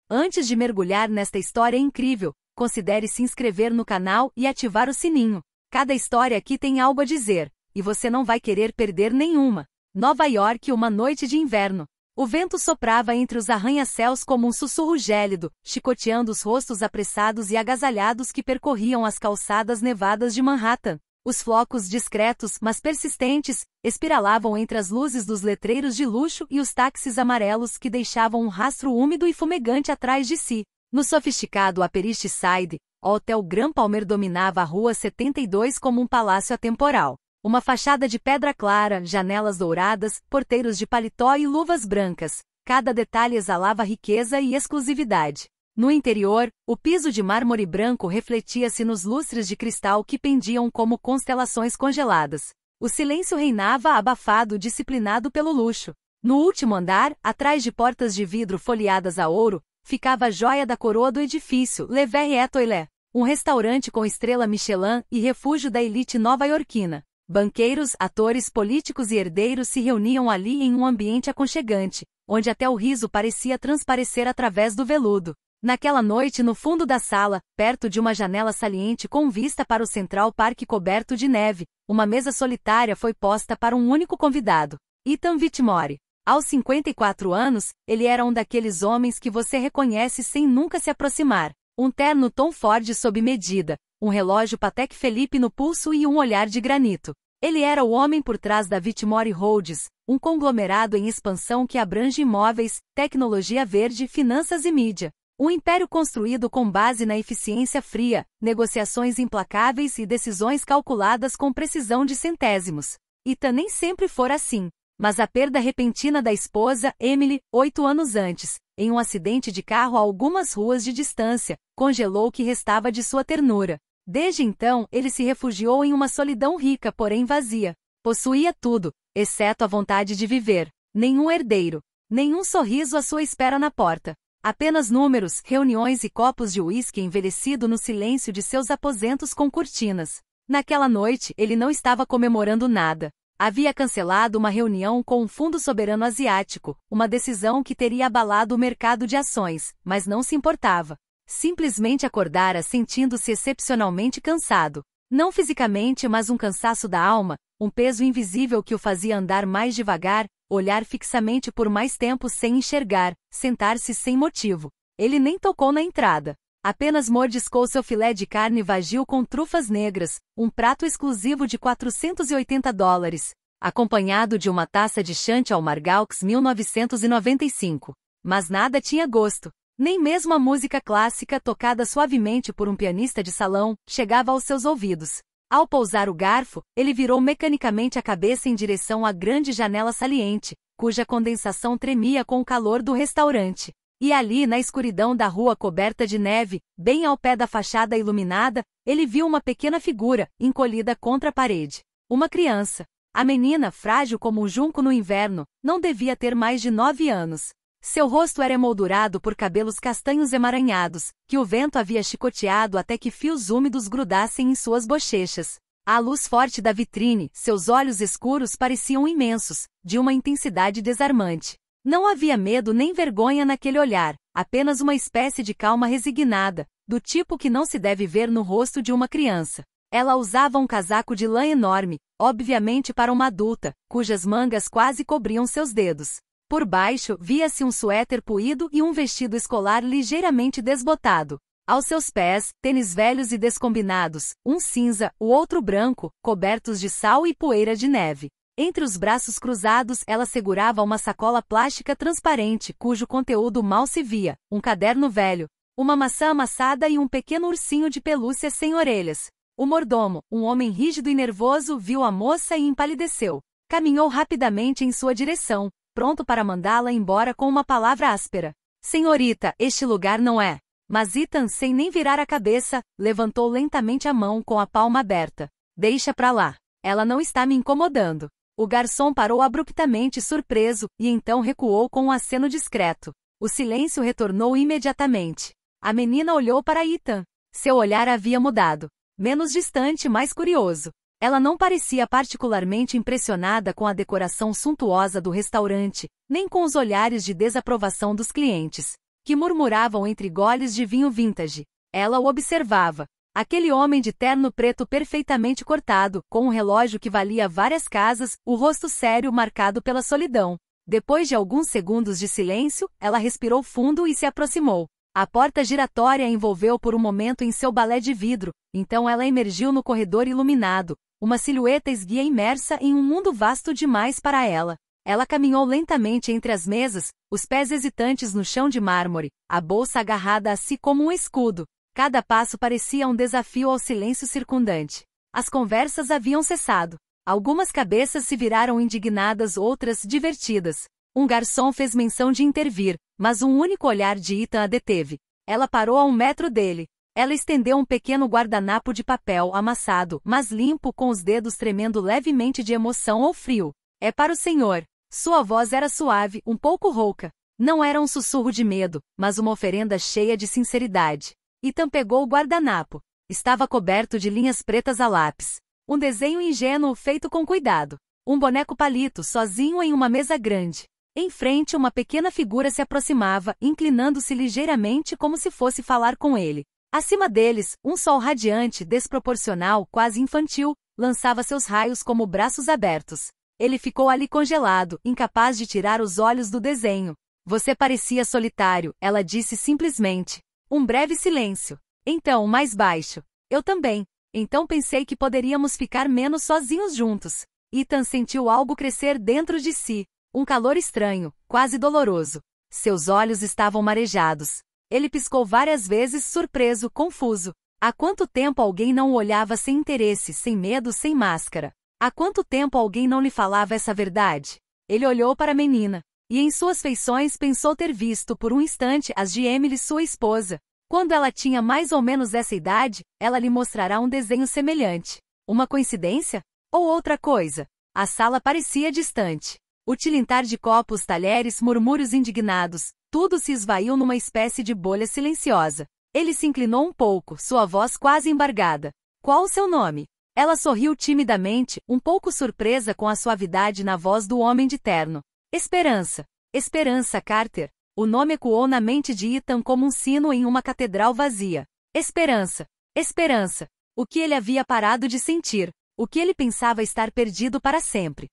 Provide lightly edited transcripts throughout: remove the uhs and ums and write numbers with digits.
Antes de mergulhar nesta história incrível, considere se inscrever no canal e ativar o sininho. Cada história aqui tem algo a dizer, e você não vai querer perder nenhuma. Nova York, uma noite de inverno. O vento soprava entre os arranha-céus como um sussurro gélido, chicoteando os rostos apressados e agasalhados que percorriam as calçadas nevadas de Manhattan. Os flocos discretos, mas persistentes, espiralavam entre as luzes dos letreiros de luxo e os táxis amarelos que deixavam um rastro úmido e fumegante atrás de si. No sofisticado Upper East Side, o Hotel Grand Palmer dominava a Rua 72 como um palácio atemporal. Uma fachada de pedra clara, janelas douradas, porteiros de paletó e luvas brancas. Cada detalhe exalava riqueza e exclusividade. No interior, o piso de mármore branco refletia-se nos lustres de cristal que pendiam como constelações congeladas. O silêncio reinava abafado, disciplinado pelo luxo. No último andar, atrás de portas de vidro folheadas a ouro, ficava a joia da coroa do edifício, Le Verrier Toilette, um restaurante com estrela Michelin e refúgio da elite nova-iorquina. Banqueiros, atores, políticos e herdeiros se reuniam ali em um ambiente aconchegante, onde até o riso parecia transparecer através do veludo. Naquela noite, no fundo da sala, perto de uma janela saliente com vista para o Central Park coberto de neve, uma mesa solitária foi posta para um único convidado, Ethan Whitmore. Aos 54 anos, ele era um daqueles homens que você reconhece sem nunca se aproximar. Um terno Tom Ford sob medida, um relógio Patek Philippe no pulso e um olhar de granito. Ele era o homem por trás da Whitmore Holdings, um conglomerado em expansão que abrange imóveis, tecnologia verde, finanças e mídia. Um império construído com base na eficiência fria, negociações implacáveis e decisões calculadas com precisão de centésimos. Ethan nem sempre fora assim. Mas a perda repentina da esposa, Emily, 8 anos antes, em um acidente de carro a algumas ruas de distância, congelou o que restava de sua ternura. Desde então, ele se refugiou em uma solidão rica, porém vazia. Possuía tudo, exceto a vontade de viver. Nenhum herdeiro. Nenhum sorriso à sua espera na porta. Apenas números, reuniões e copos de uísque envelhecido no silêncio de seus aposentos com cortinas. Naquela noite, ele não estava comemorando nada. Havia cancelado uma reunião com um fundo soberano asiático, uma decisão que teria abalado o mercado de ações, mas não se importava. Simplesmente acordara sentindo-se excepcionalmente cansado. Não fisicamente, mas um cansaço da alma, um peso invisível que o fazia andar mais devagar, olhar fixamente por mais tempo sem enxergar, sentar-se sem motivo. Ele nem tocou na entrada. Apenas mordiscou seu filé de carne vagio com trufas negras, um prato exclusivo de $480, acompanhado de uma taça de Chantal Margaux 1995. Mas nada tinha gosto. Nem mesmo a música clássica, tocada suavemente por um pianista de salão, chegava aos seus ouvidos. Ao pousar o garfo, ele virou mecanicamente a cabeça em direção à grande janela saliente, cuja condensação tremia com o calor do restaurante. E ali, na escuridão da rua coberta de neve, bem ao pé da fachada iluminada, ele viu uma pequena figura, encolhida contra a parede. Uma criança. A menina, frágil como um junco no inverno, não devia ter mais de 9 anos. Seu rosto era emoldurado por cabelos castanhos emaranhados, que o vento havia chicoteado até que fios úmidos grudassem em suas bochechas. À luz forte da vitrine, seus olhos escuros pareciam imensos, de uma intensidade desarmante. Não havia medo nem vergonha naquele olhar, apenas uma espécie de calma resignada, do tipo que não se deve ver no rosto de uma criança. Ela usava um casaco de lã enorme, obviamente para uma adulta, cujas mangas quase cobriam seus dedos. Por baixo, via-se um suéter puído e um vestido escolar ligeiramente desbotado. Aos seus pés, tênis velhos e descombinados, um cinza, o outro branco, cobertos de sal e poeira de neve. Entre os braços cruzados, ela segurava uma sacola plástica transparente, cujo conteúdo mal se via, um caderno velho, uma maçã amassada e um pequeno ursinho de pelúcia sem orelhas. O mordomo, um homem rígido e nervoso, viu a moça e empalideceu. Caminhou rapidamente em sua direção, pronto para mandá-la embora com uma palavra áspera. Senhorita, este lugar não é. Mas Ethan, sem nem virar a cabeça, levantou lentamente a mão com a palma aberta. Deixa pra lá. Ela não está me incomodando. O garçom parou abruptamente surpreso, e então recuou com um aceno discreto. O silêncio retornou imediatamente. A menina olhou para Ethan. Seu olhar havia mudado. Menos distante, mais curioso. Ela não parecia particularmente impressionada com a decoração suntuosa do restaurante, nem com os olhares de desaprovação dos clientes. que murmuravam entre goles de vinho vintage. Ela o observava. Aquele homem de terno preto perfeitamente cortado, com um relógio que valia várias casas, o rosto sério marcado pela solidão. Depois de alguns segundos de silêncio, ela respirou fundo e se aproximou. A porta giratória a envolveu por um momento em seu balé de vidro, então ela emergiu no corredor iluminado, uma silhueta esguia imersa em um mundo vasto demais para ela. Ela caminhou lentamente entre as mesas, os pés hesitantes no chão de mármore, a bolsa agarrada a si como um escudo. Cada passo parecia um desafio ao silêncio circundante. As conversas haviam cessado. Algumas cabeças se viraram indignadas, outras divertidas. Um garçom fez menção de intervir, mas um único olhar de Ethan a deteve. Ela parou a 1 metro dele. Ela estendeu um pequeno guardanapo de papel amassado, mas limpo, com os dedos tremendo levemente de emoção ou frio. É para o senhor. Sua voz era suave, um pouco rouca. Não era um sussurro de medo, mas uma oferenda cheia de sinceridade. Ethan pegou o guardanapo. Estava coberto de linhas pretas a lápis. Um desenho ingênuo feito com cuidado. Um boneco palito sozinho em uma mesa grande. Em frente, uma pequena figura se aproximava, inclinando-se ligeiramente como se fosse falar com ele. Acima deles, um sol radiante, desproporcional, quase infantil, lançava seus raios como braços abertos. Ele ficou ali congelado, incapaz de tirar os olhos do desenho. Você parecia solitário, ela disse simplesmente. Um breve silêncio. Então, mais baixo. Eu também. Então pensei que poderíamos ficar menos sozinhos juntos. Ethan sentiu algo crescer dentro de si. Um calor estranho, quase doloroso. Seus olhos estavam marejados. Ele piscou várias vezes, surpreso, confuso. Há quanto tempo alguém não o olhava sem interesse, sem medo, sem máscara? Há quanto tempo alguém não lhe falava essa verdade? Ele olhou para a menina. E em suas feições pensou ter visto por um instante as de Emily, sua esposa. Quando ela tinha mais ou menos essa idade, ela lhe mostrará um desenho semelhante. Uma coincidência? Ou outra coisa? A sala parecia distante. O tilintar de copos, talheres, murmúrios indignados, tudo se esvaiu numa espécie de bolha silenciosa. Ele se inclinou um pouco, sua voz quase embargada. Qual o seu nome? Ela sorriu timidamente, um pouco surpresa com a suavidade na voz do homem de terno. Esperança. Esperança, Carter. O nome ecoou na mente de Ethan como um sino em uma catedral vazia. Esperança. Esperança. O que ele havia parado de sentir. O que ele pensava estar perdido para sempre.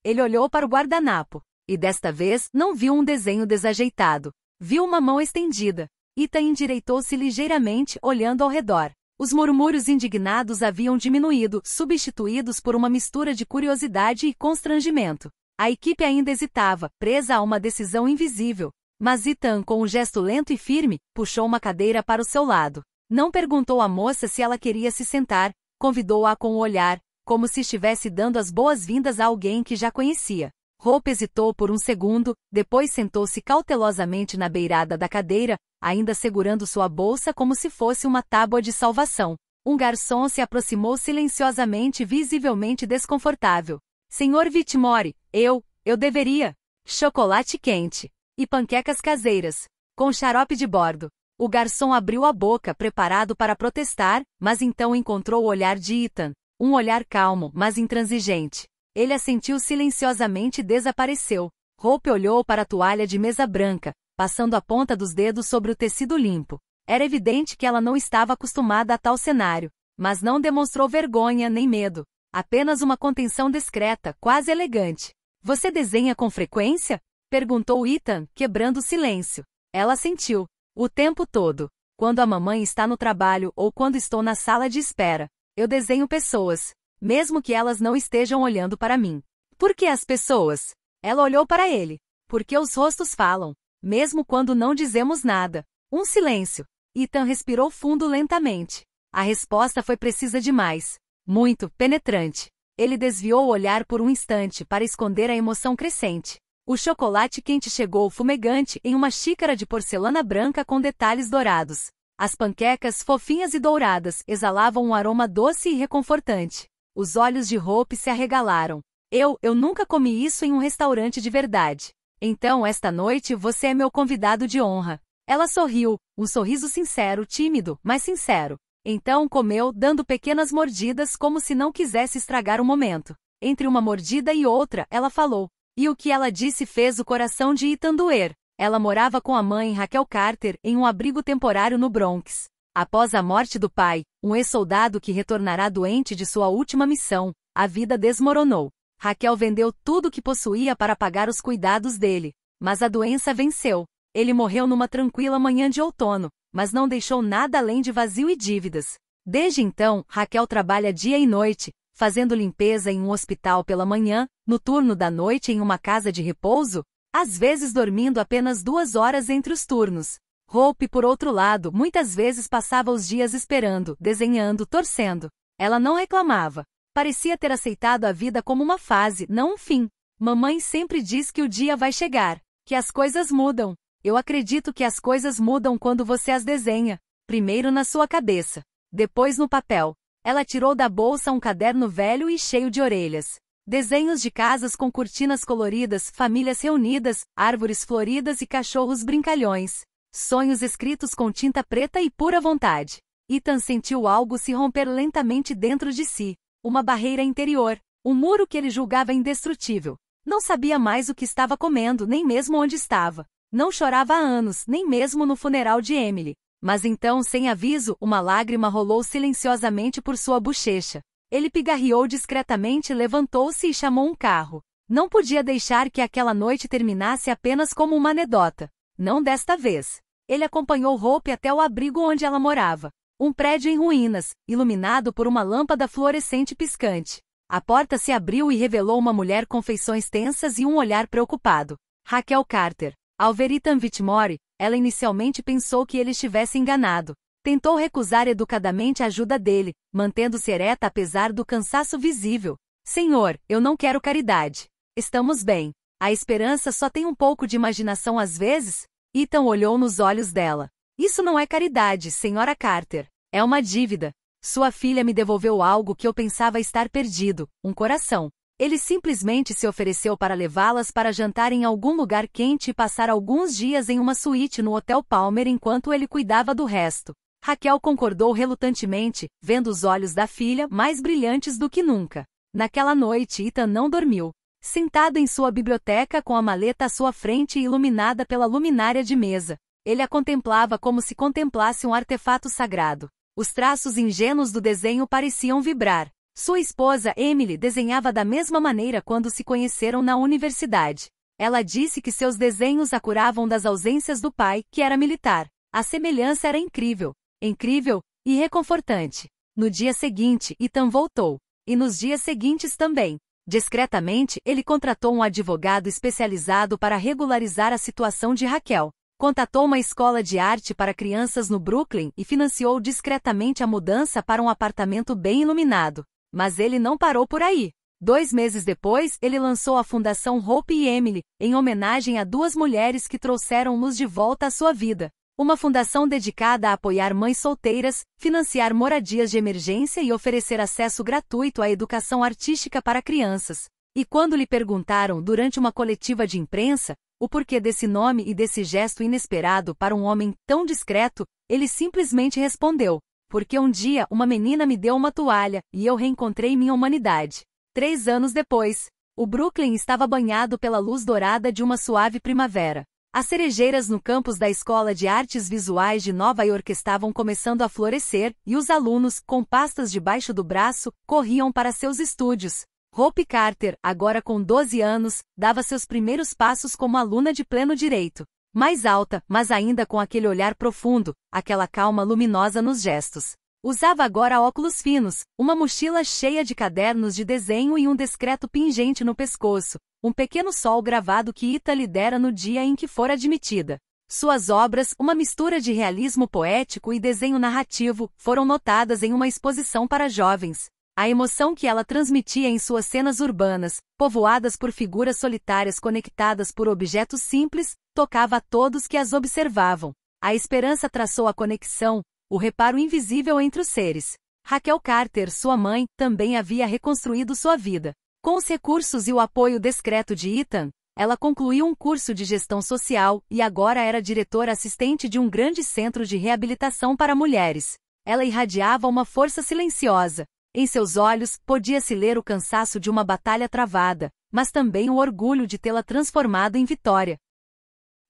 Ele olhou para o guardanapo. E desta vez, não viu um desenho desajeitado. Viu uma mão estendida. Ethan endireitou-se ligeiramente, olhando ao redor. Os murmúrios indignados haviam diminuído, substituídos por uma mistura de curiosidade e constrangimento. A equipe ainda hesitava, presa a uma decisão invisível. Mas Ethan, com um gesto lento e firme, puxou uma cadeira para o seu lado. Não perguntou à moça se ela queria se sentar, convidou-a com o olhar, como se estivesse dando as boas-vindas a alguém que já conhecia. Hope hesitou por um segundo, depois sentou-se cautelosamente na beirada da cadeira, ainda segurando sua bolsa como se fosse uma tábua de salvação. Um garçom se aproximou silenciosamente, visivelmente desconfortável. Senhor Whitmore, eu deveria. Chocolate quente. E panquecas caseiras. Com xarope de bordo. O garçom abriu a boca, preparado para protestar, mas então encontrou o olhar de Ethan. Um olhar calmo, mas intransigente. Ele assentiu silenciosamente e desapareceu. Hope olhou para a toalha de mesa branca, passando a ponta dos dedos sobre o tecido limpo. Era evidente que ela não estava acostumada a tal cenário, mas não demonstrou vergonha nem medo. Apenas uma contenção discreta, quase elegante. Você desenha com frequência? Perguntou Ethan, quebrando o silêncio. Ela assentiu. O tempo todo. Quando a mamãe está no trabalho ou quando estou na sala de espera. Eu desenho pessoas, mesmo que elas não estejam olhando para mim. Por que as pessoas? Ela olhou para ele. Porque os rostos falam, mesmo quando não dizemos nada. Um silêncio. Ethan respirou fundo lentamente. A resposta foi precisa demais. Muito penetrante. Ele desviou o olhar por um instante para esconder a emoção crescente. O chocolate quente chegou fumegante em uma xícara de porcelana branca com detalhes dourados. As panquecas, fofinhas e douradas, exalavam um aroma doce e reconfortante. Os olhos de Hope se arregalaram. Eu nunca comi isso em um restaurante de verdade. Então, esta noite, você é meu convidado de honra. Ela sorriu, um sorriso sincero, tímido, mas sincero. Então comeu, dando pequenas mordidas como se não quisesse estragar o momento. Entre uma mordida e outra, ela falou. E o que ela disse fez o coração de Ethan doer. Ela morava com a mãe Raquel Carter em um abrigo temporário no Bronx. Após a morte do pai, um ex-soldado que retornará doente de sua última missão, a vida desmoronou. Raquel vendeu tudo o que possuía para pagar os cuidados dele. Mas a doença venceu. Ele morreu numa tranquila manhã de outono, mas não deixou nada além de vazio e dívidas. Desde então, Raquel trabalha dia e noite, fazendo limpeza em um hospital pela manhã, no turno da noite em uma casa de repouso, às vezes dormindo apenas 2 horas entre os turnos. Hope, por outro lado, muitas vezes passava os dias esperando, desenhando, torcendo. Ela não reclamava. Parecia ter aceitado a vida como uma fase, não um fim. Mamãe sempre diz que o dia vai chegar, que as coisas mudam. Eu acredito que as coisas mudam quando você as desenha. Primeiro na sua cabeça, depois no papel. Ela tirou da bolsa um caderno velho e cheio de orelhas. Desenhos de casas com cortinas coloridas, famílias reunidas, árvores floridas e cachorros brincalhões. Sonhos escritos com tinta preta e pura vontade. Ethan sentiu algo se romper lentamente dentro de si. Uma barreira interior. Um muro que ele julgava indestrutível. Não sabia mais o que estava comendo, nem mesmo onde estava. Não chorava há anos, nem mesmo no funeral de Emily. Mas então, sem aviso, uma lágrima rolou silenciosamente por sua bochecha. Ele pigarreou discretamente, levantou-se e chamou um carro. Não podia deixar que aquela noite terminasse apenas como uma anedota. Não desta vez. Ele acompanhou Hope até o abrigo onde ela morava. Um prédio em ruínas, iluminado por uma lâmpada fluorescente piscante. A porta se abriu e revelou uma mulher com feições tensas e um olhar preocupado. Raquel Carter. Ao ver Ethan Whitmore, ela inicialmente pensou que ele estivesse enganado. Tentou recusar educadamente a ajuda dele, mantendo-se ereta apesar do cansaço visível. Senhor, eu não quero caridade. Estamos bem. A esperança só tem um pouco de imaginação às vezes? Ethan olhou nos olhos dela. Isso não é caridade, senhora Carter. É uma dívida. Sua filha me devolveu algo que eu pensava estar perdido, um coração. Ele simplesmente se ofereceu para levá-las para jantar em algum lugar quente e passar alguns dias em uma suíte no Hotel Palmer enquanto ele cuidava do resto. Raquel concordou relutantemente, vendo os olhos da filha mais brilhantes do que nunca. Naquela noite, Ethan não dormiu. Sentado em sua biblioteca com a maleta à sua frente e iluminada pela luminária de mesa, ele a contemplava como se contemplasse um artefato sagrado. Os traços ingênuos do desenho pareciam vibrar. Sua esposa, Emily, desenhava da mesma maneira quando se conheceram na universidade. Ela disse que seus desenhos a curavam das ausências do pai, que era militar. A semelhança era incrível. Incrível e reconfortante. No dia seguinte, Ethan voltou. E nos dias seguintes também. Discretamente, ele contratou um advogado especializado para regularizar a situação de Raquel. Contatou uma escola de arte para crianças no Brooklyn e financiou discretamente a mudança para um apartamento bem iluminado. Mas ele não parou por aí. 2 meses depois, ele lançou a Fundação Hope e Emily, em homenagem a 2 mulheres que trouxeram luz de volta à sua vida. Uma fundação dedicada a apoiar mães solteiras, financiar moradias de emergência e oferecer acesso gratuito à educação artística para crianças. E quando lhe perguntaram, durante uma coletiva de imprensa, o porquê desse nome e desse gesto inesperado para um homem tão discreto, ele simplesmente respondeu: porque um dia uma menina me deu uma toalha, e eu reencontrei minha humanidade. 3 anos depois, o Brooklyn estava banhado pela luz dourada de uma suave primavera. As cerejeiras no campus da Escola de Artes Visuais de Nova York estavam começando a florescer, e os alunos, com pastas debaixo do braço, corriam para seus estúdios. Hope Carter, agora com 12 anos, dava seus primeiros passos como aluna de pleno direito. Mais alta, mas ainda com aquele olhar profundo, aquela calma luminosa nos gestos. Usava agora óculos finos, uma mochila cheia de cadernos de desenho e um discreto pingente no pescoço, um pequeno sol gravado que Ethan lhe dera no dia em que fora admitida. Suas obras, uma mistura de realismo poético e desenho narrativo, foram notadas em uma exposição para jovens. A emoção que ela transmitia em suas cenas urbanas, povoadas por figuras solitárias conectadas por objetos simples, tocava a todos que as observavam. A esperança traçou a conexão, o reparo invisível entre os seres. Raquel Carter, sua mãe, também havia reconstruído sua vida. Com os recursos e o apoio discreto de Ethan, ela concluiu um curso de gestão social e agora era diretora assistente de um grande centro de reabilitação para mulheres. Ela irradiava uma força silenciosa. Em seus olhos, podia-se ler o cansaço de uma batalha travada, mas também o orgulho de tê-la transformado em vitória.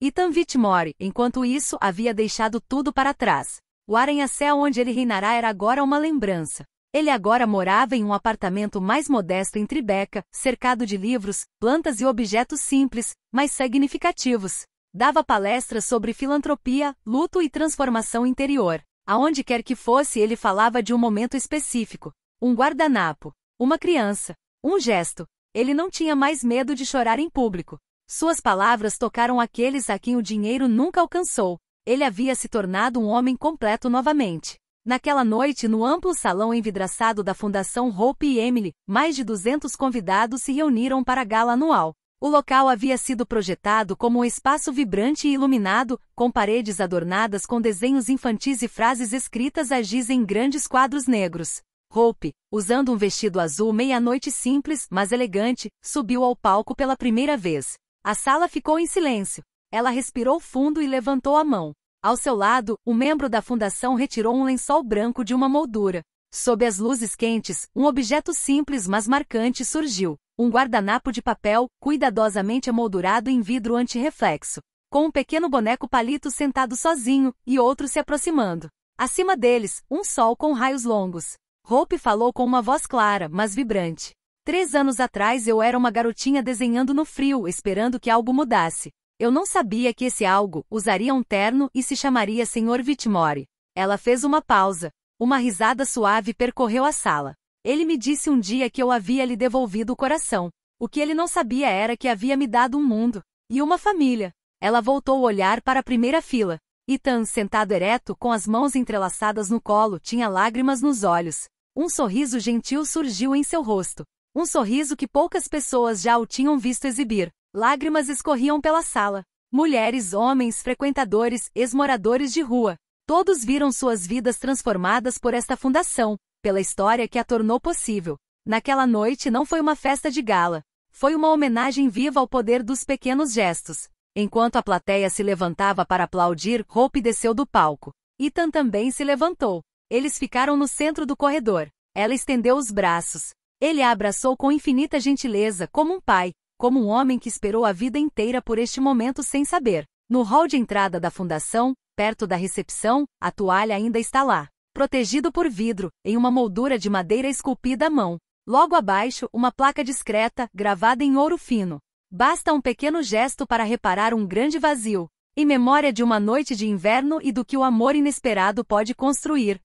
Ethan Whitmore, enquanto isso, havia deixado tudo para trás. O arranha-céu onde ele reinará era agora uma lembrança. Ele agora morava em um apartamento mais modesto em Tribeca, cercado de livros, plantas e objetos simples, mas significativos. Dava palestras sobre filantropia, luto e transformação interior. Aonde quer que fosse, ele falava de um momento específico. Um guardanapo. Uma criança. Um gesto. Ele não tinha mais medo de chorar em público. Suas palavras tocaram aqueles a quem o dinheiro nunca alcançou. Ele havia se tornado um homem completo novamente. Naquela noite, no amplo salão envidraçado da Fundação Hope e Emily, mais de 200 convidados se reuniram para a gala anual. O local havia sido projetado como um espaço vibrante e iluminado, com paredes adornadas com desenhos infantis e frases escritas a giz em grandes quadros negros. Hope, usando um vestido azul meia-noite simples, mas elegante, subiu ao palco pela primeira vez. A sala ficou em silêncio. Ela respirou fundo e levantou a mão. Ao seu lado, um membro da fundação retirou um lençol branco de uma moldura. Sob as luzes quentes, um objeto simples mas marcante surgiu. Um guardanapo de papel, cuidadosamente emoldurado em vidro antirreflexo. Com um pequeno boneco palito sentado sozinho, e outro se aproximando. Acima deles, um sol com raios longos. Hope falou com uma voz clara, mas vibrante. 3 anos atrás eu era uma garotinha desenhando no frio, esperando que algo mudasse. Eu não sabia que esse algo usaria um terno e se chamaria Sr. Whitmore. Ela fez uma pausa. Uma risada suave percorreu a sala. Ele me disse um dia que eu havia lhe devolvido o coração. O que ele não sabia era que havia me dado um mundo. E uma família. Ela voltou o olhar para a primeira fila. Ethan, sentado ereto, com as mãos entrelaçadas no colo, tinha lágrimas nos olhos. Um sorriso gentil surgiu em seu rosto. Um sorriso que poucas pessoas já o tinham visto exibir. Lágrimas escorriam pela sala. Mulheres, homens, frequentadores, ex-moradores de rua. Todos viram suas vidas transformadas por esta fundação, pela história que a tornou possível. Naquela noite não foi uma festa de gala. Foi uma homenagem viva ao poder dos pequenos gestos. Enquanto a plateia se levantava para aplaudir, Hope desceu do palco. Ethan também se levantou. Eles ficaram no centro do corredor. Ela estendeu os braços. Ele a abraçou com infinita gentileza, como um pai. Como um homem que esperou a vida inteira por este momento sem saber. No hall de entrada da fundação, perto da recepção, a toalha ainda está lá. Protegido por vidro, em uma moldura de madeira esculpida à mão. Logo abaixo, uma placa discreta, gravada em ouro fino. Basta um pequeno gesto para reparar um grande vazio. Em memória de uma noite de inverno e do que o amor inesperado pode construir.